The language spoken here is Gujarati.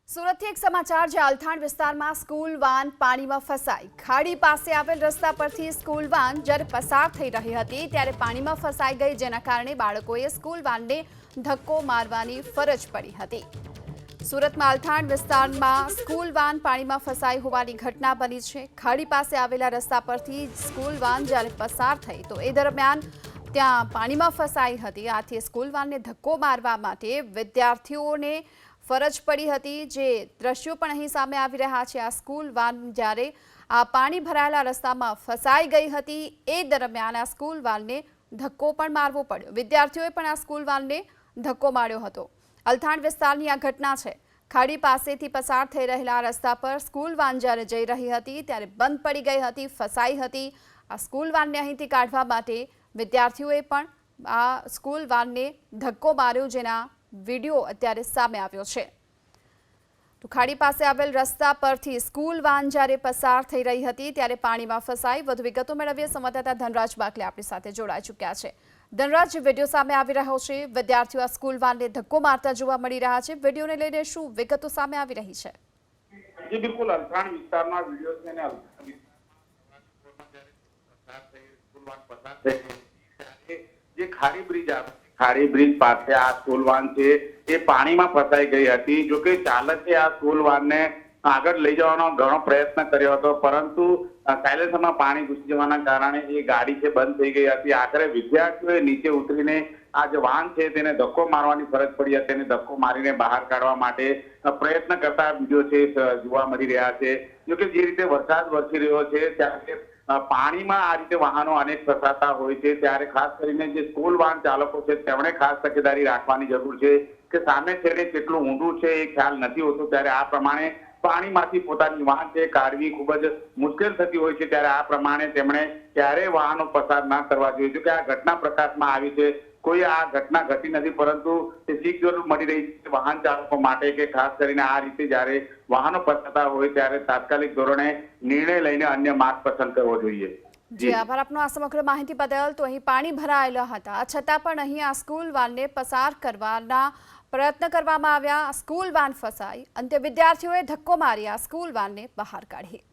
સુરતથી એક સમાચાર જે અલથાણ વિસ્તારમાં સ્કૂલ વાન પાણીમાં ફસાઈ। ખાડી પાસે આવેલ રસ્તા પરથી સ્કૂલ વાન જ્યારે પસાર થઈ રહી હતી ત્યારે પાણીમાં ફસાઈ ગઈ, જેના કારણે બાળકોએ સ્કૂલ વાનને ધક્કો મારવાની ફરજ પડી હતી। સુરતમાં અલથાણ વિસ્તારમાં સ્કૂલ વાન પાણીમાં ફસાઈ હોવાની ઘટના બની છે। ખાડી પાસે આવેલા રસ્તા પરથી સ્કૂલ વાન જ્યારે પસાર થઈ તો એ દરમિયાન ત્યાં પાણીમાં ફસાઈ હતી। આથી સ્કૂલ વાનને ધક્કો મારવા માટે વિદ્યાર્થીઓને ફરજ પડી હતી। જે દ્રશ્યો પણ અહીં સામે આવી રહ્યા છે। આ સ્કૂલ વાન જ્યારે આ પાણી ભરાયેલા રસ્તામાં ફસાઈ ગઈ હતી એ દરમિયાન આ સ્કૂલ વાનને ધક્કો પણ મારવો પડ્યો। વિદ્યાર્થીઓએ પણ આ સ્કૂલ વાનને ધક્કો માર્યો હતો। અલથાણ વિસ્તારની આ ઘટના છે। ખાડી પાસેથી પસાર થઈ રહેલા રસ્તા પર સ્કૂલ વાન જ્યારે જઈ રહી હતી ત્યારે બંધ પડી ગઈ હતી, ફસાઈ હતી। આ સ્કૂલ વાનને અહીંથી કાઢવા માટે વિદ્યાર્થીઓએ પણ આ સ્કૂલ વાનને ધક્કો માર્યો, જેના વિડીયો અત્યારે સામે આવ્યો છે। તો ખાડી પાસે આવેલ રસ્તા પરથી સ્કૂલ વાન જ્યારે પસાર થઈ રહી હતી ત્યારે પાણીમાં ફસાઈ। વધુ વિગતો મેળવીએ સંવાદદાતા ધનરાજ બાકલે આપણી સાથે જોડાઈ ચૂક્યા છે। ધનરાજ, વિડીયો સામે આવી રહ્યો છે, વિદ્યાર્થીઓ આ સ્કૂલ વાનને ધક્કો મારતા જોવા મળી રહ્યા છે। વિડીયોને લઈને શું વિગતો સામે આવી રહી છે? જી બિલકુલ, અલથાણ વિસ્તારના વિડીયો છે ને જે ખાડી બ્રિજ પાસે આ સ્કૂલ વાન છે એ પાણીમાં ફસાઈ ગઈ હતી। જો કે ચાલકે આ સ્કૂલ વાનને આગળ લઈ જવાનો ઘણો પ્રયત્ન કર્યો હતો, પરંતુ સાયલેન્સરમાં પાણી ઘૂસી જવાના કારણે એ ગાડી છે બંધ થઈ ગઈ હતી। આખરે વિદ્યાર્થીઓએ નીચે ઉતરીને આ જે વાન છે તેને ધક્કો મારવાની ફરજ પડી હતી। તેને ધક્કો મારીને બહાર કાઢવા માટે પ્રયત્ન કરતા વિડીયો છે જોવા મળી રહ્યા છે। જો કે જે રીતે વરસાદ વરસી રહ્યો છે ત્યારે પાણીમાં આ રીતે વાહનો અનેક ફસાતા હોય છે, ત્યારે ખાસ કરીને જે સ્કૂલ વાહન ચાલકો છે તેમણે ખાસ તકેદારી રાખવાની જરૂર છે કે સામે છેડે કેટલું ઊંડું છે એ ખ્યાલ નથી હોતો। ત્યારે આ પ્રમાણે પાણીમાંથી પોતાની વાહન છે કાઢવી ખૂબ જ મુશ્કેલ થતી હોય છે। ત્યારે આ પ્રમાણે તેમણે ક્યારેય વાહનો પસાર ના કરવા જોઈએ। જો કે આ ઘટના પ્રકાશમાં આવી છે, કોઈ આ ઘટના ઘટી નથી, પરંતુ તે શીખ જરૂર મળી રહી છે વાહન ચાલકો માટે કે ખાસ કરીને આ રીતે જ્યારે વાહનો ફસાતા હોય ત્યારે તાત્કાલિક ધોરણે નિર્ણય લઈને અન્ય માર્ગ પસંદ કરવો જોઈએ। જી આભાર આપનો આ સમગ્ર માહિતી બદલ। તો અહીં પાણી ભરાયેલા હતા છતાં પણ અહીં આ સ્કૂલ વાનને પસાર કરવાના પ્રયત્ન કરવામાં આવ્યા। સ્કૂલ વાન ફસાઈ, અંતે વિદ્યાર્થીઓએ ધક્કો મારી આ સ્કૂલ વાનને બહાર કાઢી।